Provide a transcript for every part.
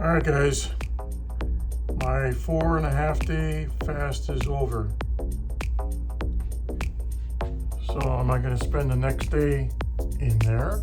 Alright guys, my 4.5 day fast is over. So am I going to spend the next day in there?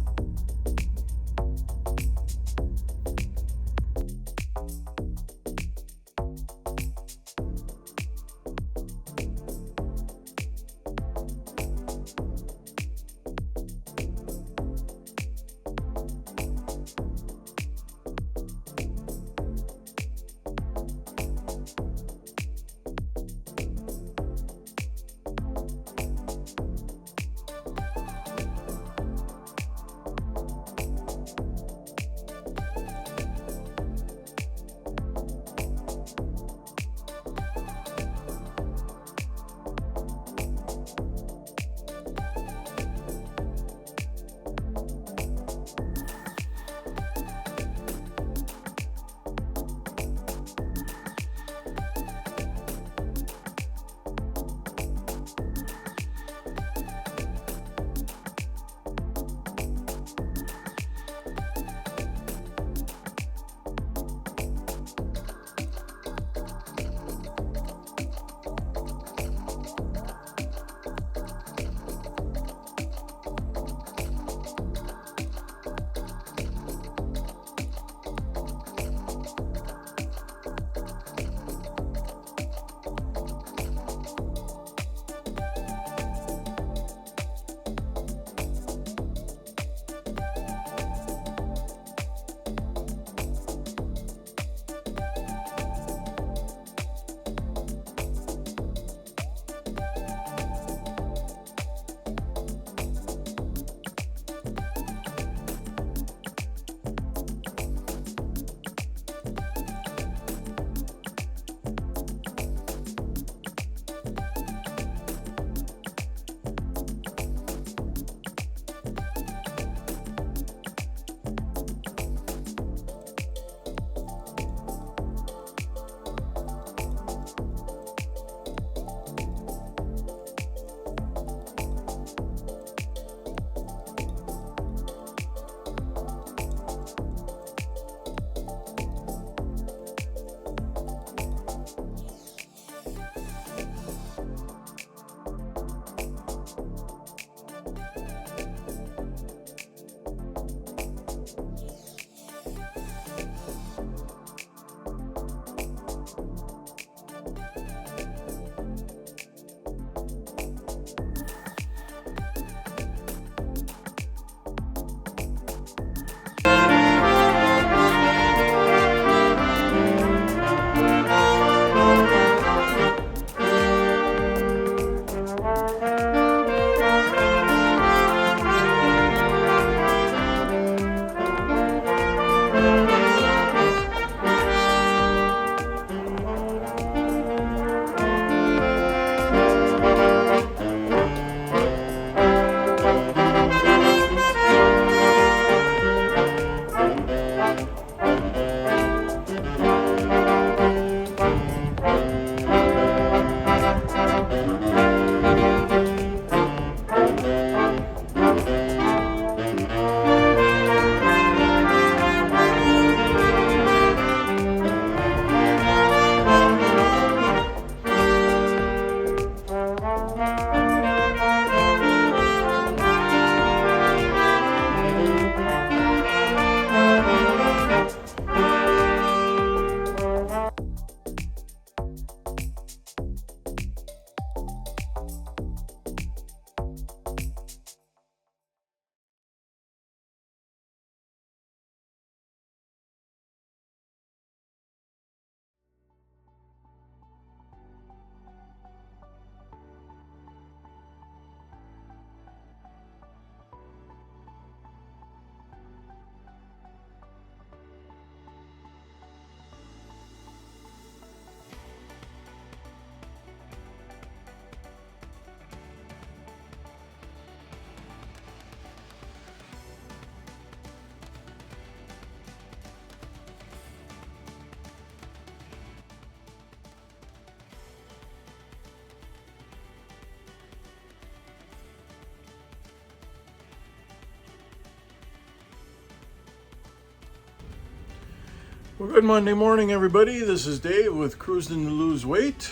Well, good Monday morning, everybody. This is Dave with Cruising to Lose Weight,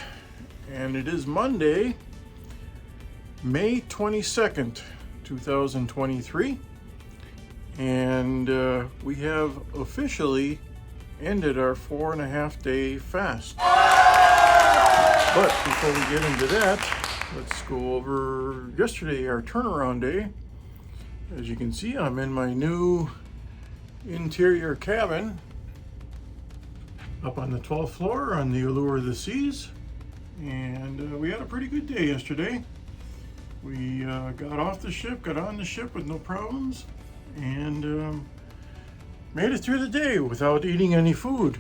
and it is Monday, May 22nd, 2023, and we have officially ended our 4.5-day fast. But before we get into that, let's go over yesterday, our turnaround day. As you can see, I'm in my new interior cabin up on the 12th floor on the Allure of the Seas, and we had a pretty good day yesterday. We got off the ship, got on the ship with no problems, and made it through the day without eating any food,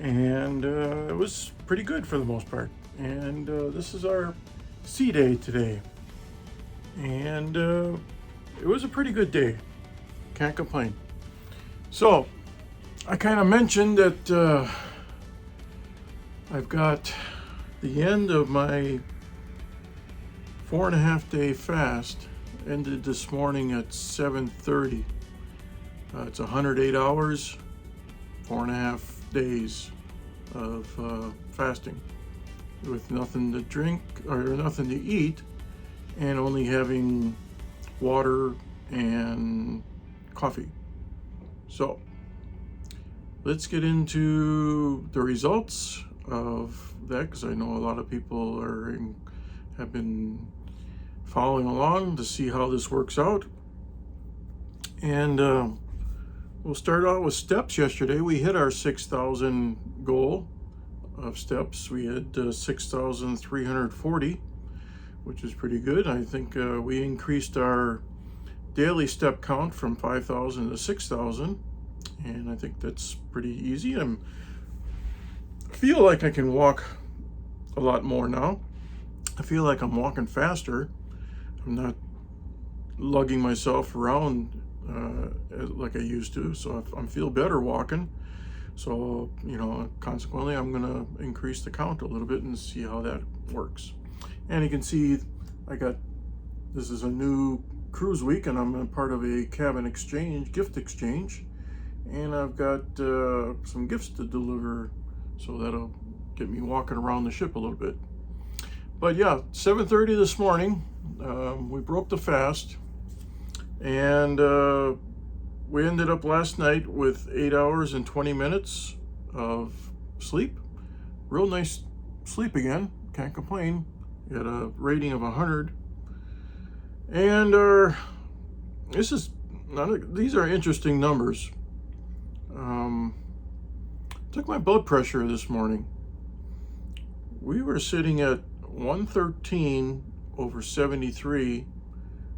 and it was pretty good for the most part. And this is our sea day today, and it was a pretty good day, can't complain. So I kind of mentioned that I've got the end of my 4.5-day fast ended this morning at 7:30. It's 108 hours, 4.5 days of fasting with nothing to drink or nothing to eat, and only having water and coffee. So let's get into the results of that, because I know a lot of people have been following along to see how this works out. And we'll start out with steps. Yesterday we hit our 6,000 goal of steps. We had 6,340, which is pretty good. I think we increased our daily step count from 5,000 to 6,000. And I think that's pretty easy. I feel like I can walk a lot more now. I feel like I'm walking faster. I'm not lugging myself around like I used to, so I feel better walking. So, consequently, I'm going to increase the count a little bit and see how that works. And you can see this is a new cruise week, and I'm a part of a cabin exchange, gift exchange. And I've got some gifts to deliver, so that'll get me walking around the ship a little bit. But yeah, 7:30 this morning, we broke the fast, and we ended up last night with 8 hours and 20 minutes of sleep. Real nice sleep again, can't complain. We had a rating of 100. And these are interesting numbers. Took my blood pressure this morning. We were sitting at 113/73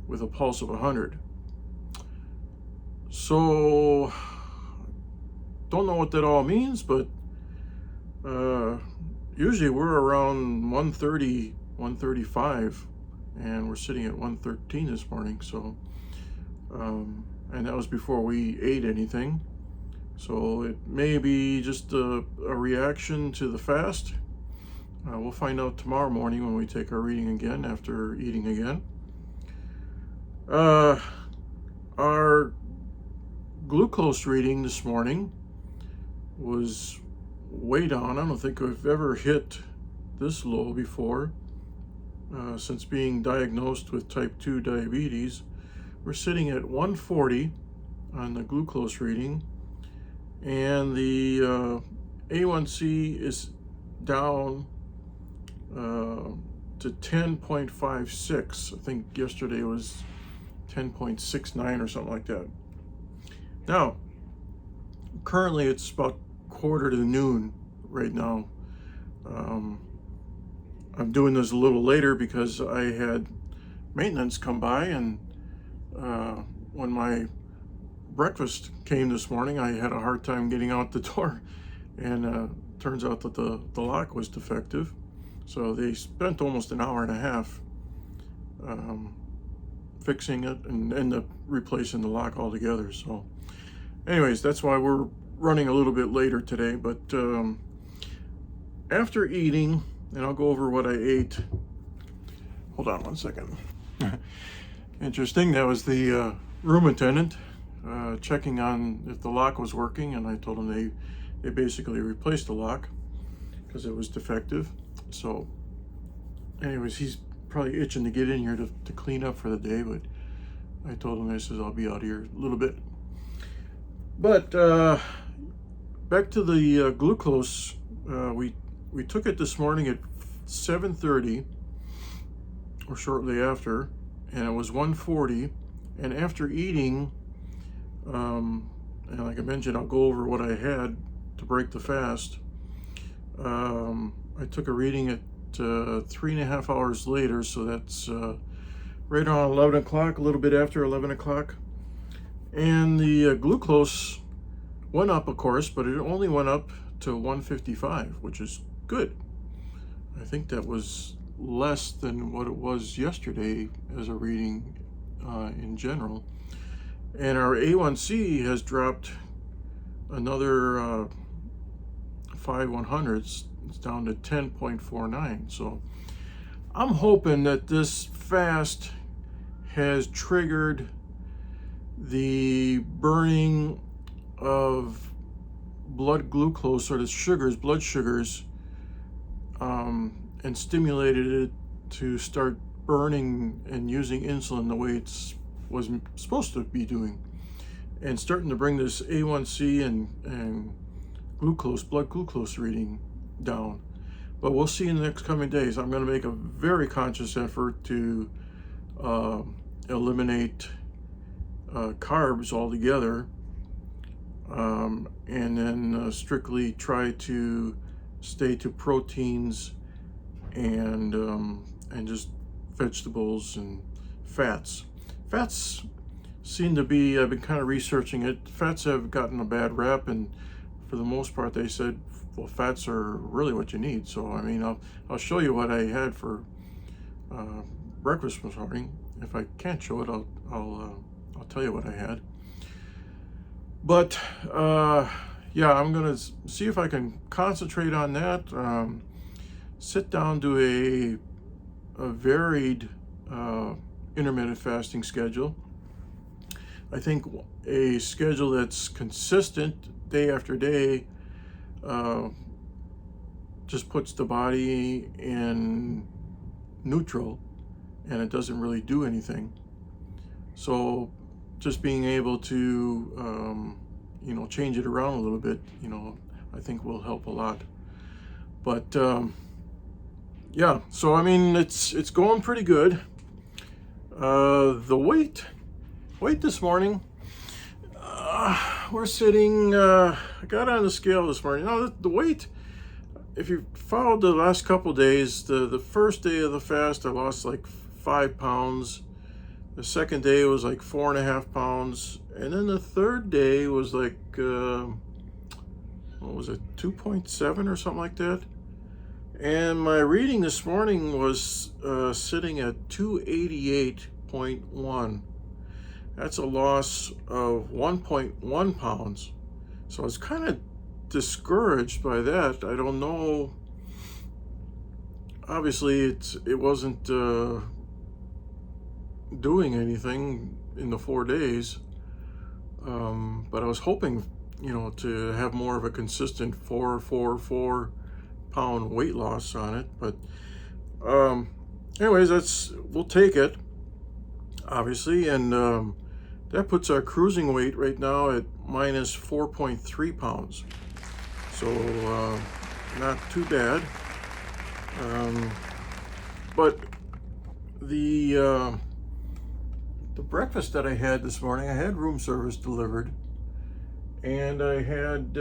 with a pulse of 100. So don't know what that all means, but usually we're around 130, 135, and we're sitting at 113 this morning. So and that was before we ate anything. So it may be just a reaction to the fast. We'll find out tomorrow morning when we take our reading again after eating again. Our glucose reading this morning was way down. I don't think I've ever hit this low before since being diagnosed with type 2 diabetes. We're sitting at 140 on the glucose reading. And the A1C is down to 10.56. I think yesterday was 10.69 or something like that. Now, currently it's about 1:45 right now. I'm doing this a little later because I had maintenance come by, and when my breakfast came this morning, I had a hard time getting out the door, and turns out that the lock was defective. So they spent almost an hour and a half fixing it and ended up replacing the lock altogether. So anyways, that's why we're running a little bit later today. But after eating, and I'll go over what I ate. Hold on one second. Interesting, that was the room attendant checking on if the lock was working, and I told them they basically replaced the lock because it was defective. So anyways, he's probably itching to get in here to clean up for the day, but I told him, I says, I'll be out here a little bit. But back to the glucose, we took it this morning at 7:30 or shortly after, and it was 140. And after eating, and like I mentioned, I'll go over what I had to break the fast. I took a reading at 3.5 hours later, so that's right around 11 o'clock, a little bit after 11 o'clock. And the glucose went up, of course, but it only went up to 155, which is good. I think that was less than what it was yesterday as a reading in general. And our A1C has dropped another 5/100ths. It's down to 10.49. So I'm hoping that this fast has triggered the burning of blood glucose, or the sugars, blood sugars, and stimulated it to start burning and using insulin the way it was supposed to be doing, and starting to bring this A1C and glucose, blood glucose reading down. But we'll see in the next coming days. I'm going to make a very conscious effort to eliminate carbs altogether, and then strictly try to stay to proteins and just vegetables and fats. Fats seem to be, I've been kind of researching it, fats have gotten a bad rap, and for the most part they said, well, fats are really what you need. So I mean, I'll show you what I had for breakfast this morning. If I can't show it, I'll tell you what I had. But yeah, I'm gonna see if I can concentrate on that. Sit down to a varied intermittent fasting schedule. I think a schedule that's consistent day after day just puts the body in neutral, and it doesn't really do anything. So just being able to change it around a little bit, I think will help a lot. But yeah, so I mean, it's going pretty good. The weight this morning, we're sitting, I got on the scale this morning. Now the weight, if you followed the last couple days, the first day of the fast I lost like 5 pounds. The second day was like 4.5 pounds, and then the third day was like what was it, 2.7 or something like that. And my reading this morning was sitting at 288.1. That's a loss of 1.1 pounds. So I was kind of discouraged by that. I don't know. Obviously, it wasn't doing anything in the 4 days. But I was hoping, to have more of a consistent 4 pound weight loss on it. But anyways, we'll take it, obviously, and that puts our cruising weight right now at minus 4.3 pounds. So not too bad. But the breakfast that I had this morning, I had room service delivered, and I had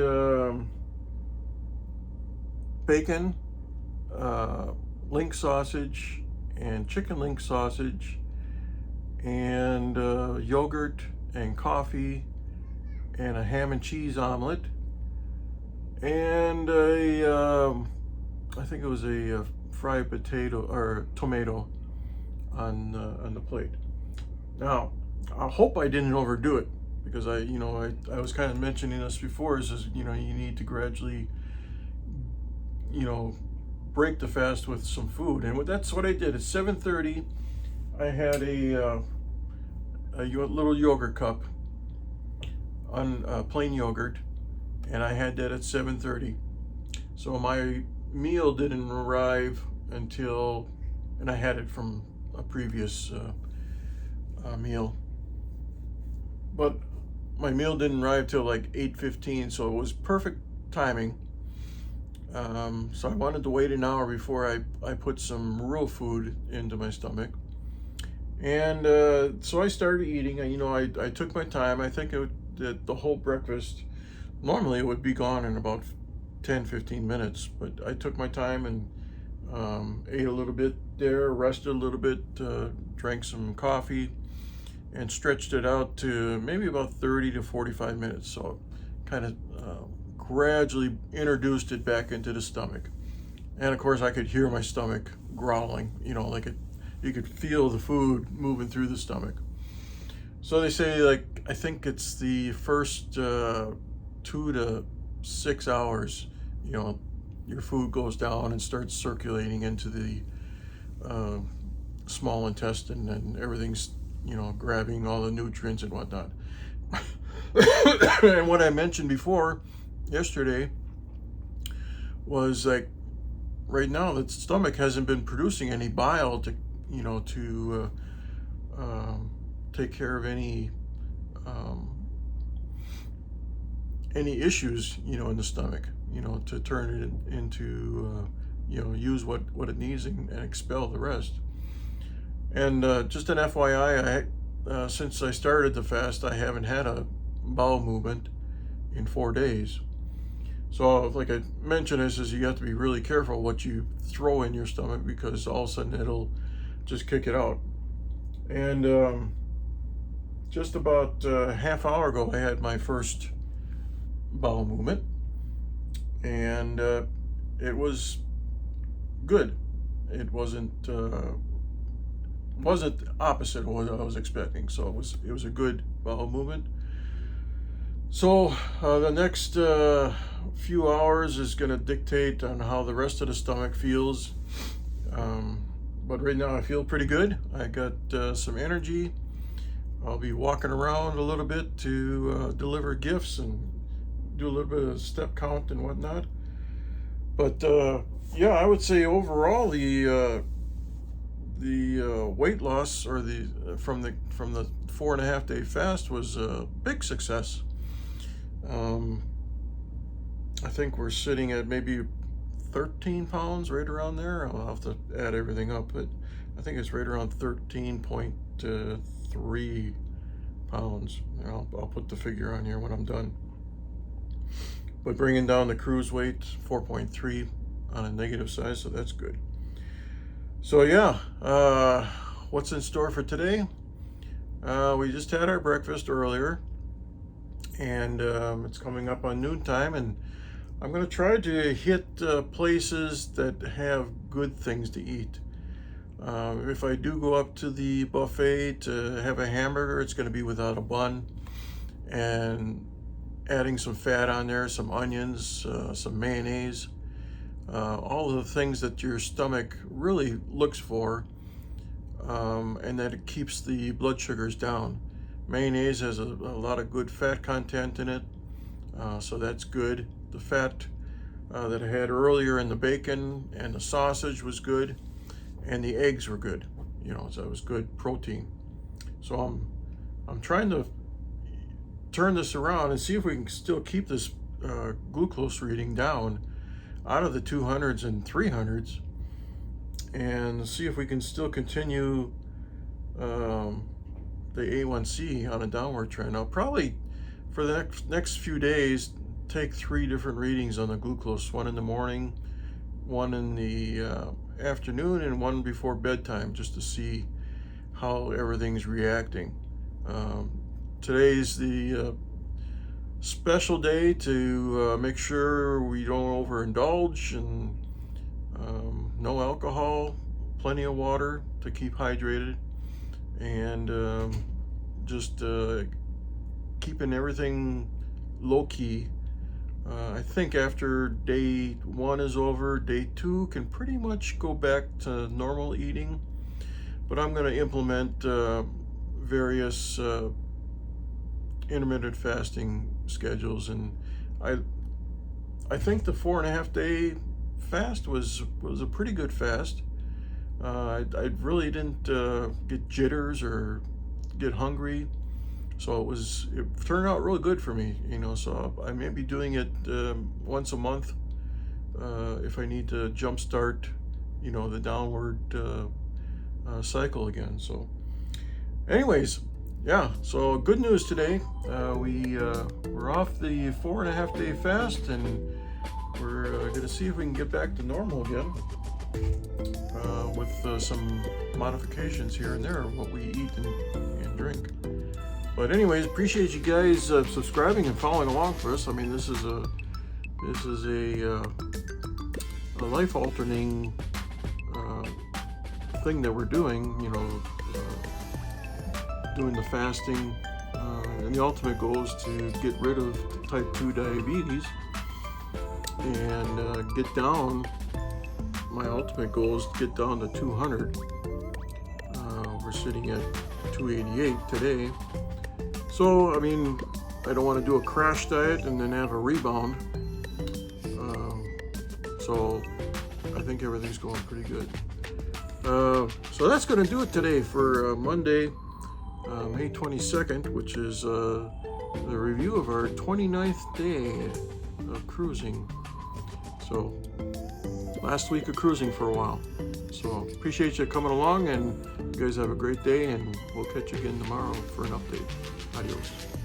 bacon, link sausage, and chicken link sausage, and yogurt and coffee, and a ham and cheese omelet, and I think it was a fried potato or tomato on the plate. Now, I hope I didn't overdo it, because I was kind of mentioning this before, is you need to gradually, break the fast with some food, and that's what I did. At 7:30, I had a little yogurt cup, on plain yogurt, and I had that at 7:30. So my meal didn't arrive until, and I had it from a previous meal, but my meal didn't arrive till like 8:15, so it was perfect timing. So I wanted to wait an hour before I put some real food into my stomach. And so I started eating. I took my time. I think that the whole breakfast, normally it would be gone in about 10-15 minutes, but I took my time and ate a little bit there, rested a little bit, drank some coffee, and stretched it out to maybe about 30 to 45 minutes. So kind of gradually introduced it back into the stomach. And of course, I could hear my stomach growling, like you could feel the food moving through the stomach. So they say, like, I think it's the first 2 to 6 hours, your food goes down and starts circulating into the small intestine, and everything's, grabbing all the nutrients and whatnot. And what I mentioned before, yesterday, was like, right now the stomach hasn't been producing any bile to take care of any issues in the stomach, to turn it into use what it needs and expel the rest. And just an FYI, since I started the fast, I haven't had a bowel movement in 4 days. So, like I mentioned, is you have to be really careful what you throw in your stomach, because all of a sudden it'll just kick it out. And just about a half hour ago, I had my first bowel movement, and it was good. It wasn't opposite of what I was expecting. So it was a good bowel movement. So the next few hours is going to dictate on how the rest of the stomach feels. But right now I feel pretty good. I got some energy. I'll be walking around a little bit to deliver gifts and do a little bit of step count and whatnot. But yeah, I would say overall the weight loss, or from the 4.5 day fast, was a big success. I think we're sitting at maybe 13 pounds, right around there. I'll have to add everything up, but I think it's right around 13.3 pounds. I'll put the figure on here when I'm done. But bringing down the cruise weight, 4.3 on a negative side, so that's good. So yeah, what's in store for today? We just had our breakfast earlier, and it's coming up on noontime, and I'm going to try to hit places that have good things to eat. If I do go up to the buffet to have a hamburger, it's going to be without a bun, and adding some fat on there, some onions, some mayonnaise, all of the things that your stomach really looks for, and that it keeps the blood sugars down. Mayonnaise has a lot of good fat content in it, so that's good. The fat that I had earlier in the bacon and the sausage was good, and the eggs were good. So it was good protein. So I'm trying to turn this around and see if we can still keep this glucose reading down out of the 200s and 300s, and see if we can still continue the A1C on a downward trend. I'll probably, for the next few days, take 3 different readings on the glucose, one in the morning, one in the afternoon, and one before bedtime, just to see how everything's reacting. Today's the special day to make sure we don't overindulge, and no alcohol, plenty of water to keep hydrated, and just keeping everything low key. I think after day 1 is over, day 2 can pretty much go back to normal eating, but I'm going to implement various intermittent fasting schedules, and I think the 4.5 day fast was a pretty good fast. I really didn't get jitters or get hungry, so it turned out really good for me, you know. So I may be doing it once a month if I need to jumpstart, you know, the downward cycle again. So anyways, yeah, so good news today. We're off the 4.5 day fast, and we're going to see if we can get back to normal again with some modifications here and there, what we eat and drink. But anyways, appreciate you guys subscribing and following along for us. I mean, this is a life-altering thing that we're doing, you know, doing the fasting, and the ultimate goal is to get rid of type 2 diabetes and get down. My ultimate goal is to get down to 200. We're sitting at 288 today. So, I mean, I don't want to do a crash diet and then have a rebound. So I think everything's going pretty good. So that's going to do it today for Monday, May 22nd, which is the review of our 29th day of cruising. So last week of cruising for a while. So appreciate you coming along, and you guys have a great day, and we'll catch you again tomorrow for an update. Adios.